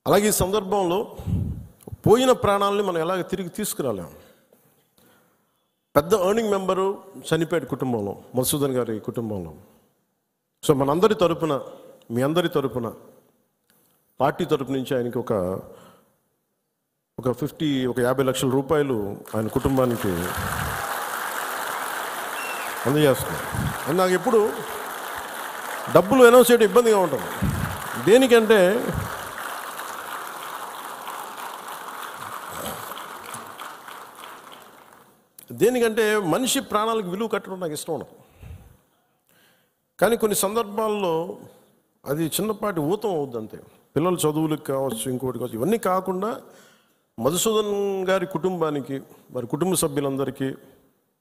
అలాగే ఈ సందర్భంలో పోయిన ప్రాణాలని మనం ఎలాగ తిరిగి తీసుకురాలేం. పెద్ద ఎర్నింగ్ మెంబరు చనిపోయాడు కుటుంబంలో, మధుసూదన్ గారి కుటుంబంలో. సో మనందరి తరపున, మీ అందరి తరపున, పార్టీ తరపు నుంచి ఆయనకి ఒక 50 లక్షల రూపాయలు ఆయన కుటుంబానికి అందజేస్తున్నాం. అని నాకు ఎప్పుడు డబ్బులు అనౌన్స్ చేయడం ఇబ్బందిగా ఉంటుంది. దేనికంటే మనిషి ప్రాణాలకు విలువ కట్టడం నాకు ఇష్టం ఉండదు. కానీ కొన్ని సందర్భాల్లో అది చిన్నపాటి ఊతం అవుద్ది అంతే. పిల్లల చదువులకు కావచ్చు, ఇంకోటి కావచ్చు. ఇవన్నీ కాకుండా మధుసూదన్ గారి కుటుంబానికి, వారి కుటుంబ సభ్యులందరికీ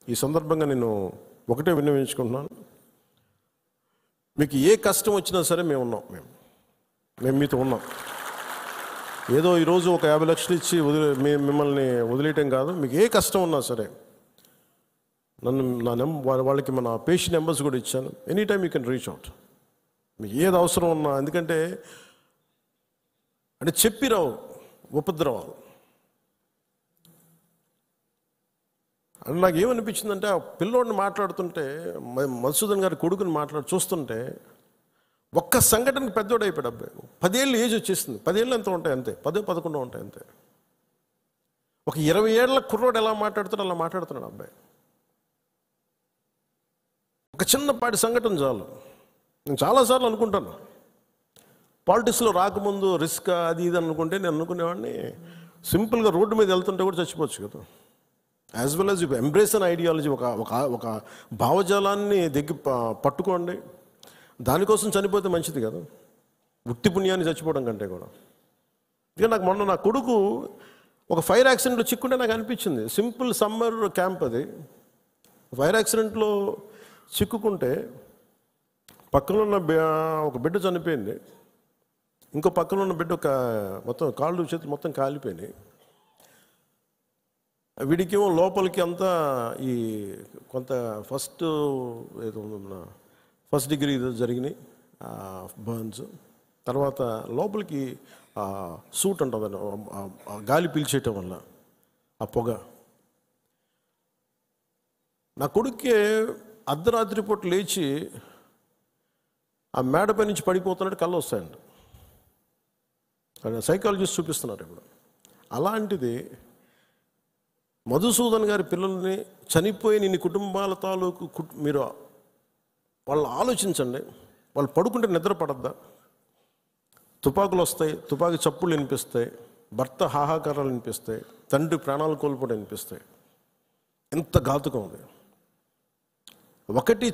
ఈ సందర్భంగా నేను ఒకటే విన్నవించుకుంటున్నాను. మీకు ఏ కష్టం వచ్చినా సరే మేము ఉన్నాం. మేము మీతో ఉన్నాం. ఏదో ఈరోజు ఒక 50 లక్షలు ఇచ్చి మిమ్మల్ని వదిలేయటం కాదు. మీకు ఏ కష్టం ఉన్నా సరే వాళ్ళకి మన పేషెంట్ నెంబర్స్ కూడా ఇచ్చాను. Any time you can reach out. మీకు ఏది అవసరం ఉన్నా. ఎందుకంటే చెప్పిరావు ఉపద్రవాలు. అని నాకు ఏమనిపించిందంటే, ఆ పిల్లోడిని మాట్లాడుతుంటే, మధుసూదన్ గారి కొడుకుని చూస్తుంటే ఒక్క సంఘటనకి పెద్దోడు అయిపోయాడు అబ్బాయి. 10 ఏళ్ళు ఏజ్ వచ్చేసింది. 10 ఏళ్ళు ఎంత ఉంటాయి అంతే, 10-11 ఉంటాయి అంతే. ఒక 20 ఏళ్ల కుర్రోడు ఎలా మాట్లాడుతాడో అలా మాట్లాడుతున్నాడు అబ్బాయి. ఒక చిన్నపాటి సంఘటన చాలు. నేను చాలాసార్లు అనుకుంటాను, పాలిటిక్స్లో రాకముందు రిస్క్ అది ఇది అనుకుంటే, నేను అనుకునేవాడిని సింపుల్గా రోడ్డు మీద వెళ్తుంటే కూడా చచ్చిపోవచ్చు కదా. As well as you embrace an ideology. ఒక భావజాలాన్ని పట్టుకోండి. దానికోసం చనిపోతే మంచిది కదా, ఉత్తి పుణ్యాన్ని చచ్చిపోవడం కంటే కూడా. ఇక నాకు మొన్న నా కొడుకు ఒక ఫైర్ యాక్సిడెంట్లో చిక్కుంటే నాకు అనిపించింది. సింపుల్ సమ్మర్ క్యాంప్ అది. ఫైర్ యాక్సిడెంట్లో చిక్కుకుంటే పక్కన ఉన్న ఒక బిడ్డ చనిపోయింది. ఇంకో పక్కన ఉన్న బిడ్డ మొత్తం కాళ్ళు చేతులు మొత్తం కాలిపోయినాయి. వీడికేమో లోపలికి అంతా ఈ కొంత ఫస్ట్ డిగ్రీ జరిగినాయి బర్న్స్. తర్వాత లోపలికి సూట్ ఉంటుంది, గాలి పీల్చేయటం వల్ల ఆ పొగ. నా కొడుక్కే అర్ధరాత్రి పూట లేచి ఆ మేడపై నుంచి పడిపోతున్నట్టు కళ్ళు వస్తాయండి. సైకాలజిస్ట్ చూపిస్తున్నారు ఇప్పుడు. అలాంటిది మధుసూదన్ గారి పిల్లల్ని చనిపోయిన ఇన్ని కుటుంబాల తాలూకు మీరు వాళ్ళు ఆలోచించండి. వాళ్ళు పడుకుంటే నిద్ర పడద్దా? తుపాకులు వస్తాయి, తుపాకీ చప్పుళ్ళు వినిపిస్తాయి, భర్త హాహాకారాలు వినిపిస్తాయి, తండ్రి ప్రాణాలు కోల్పోవడం వినిపిస్తాయి. ఎంత ఘాతుకం అది. ఒకటి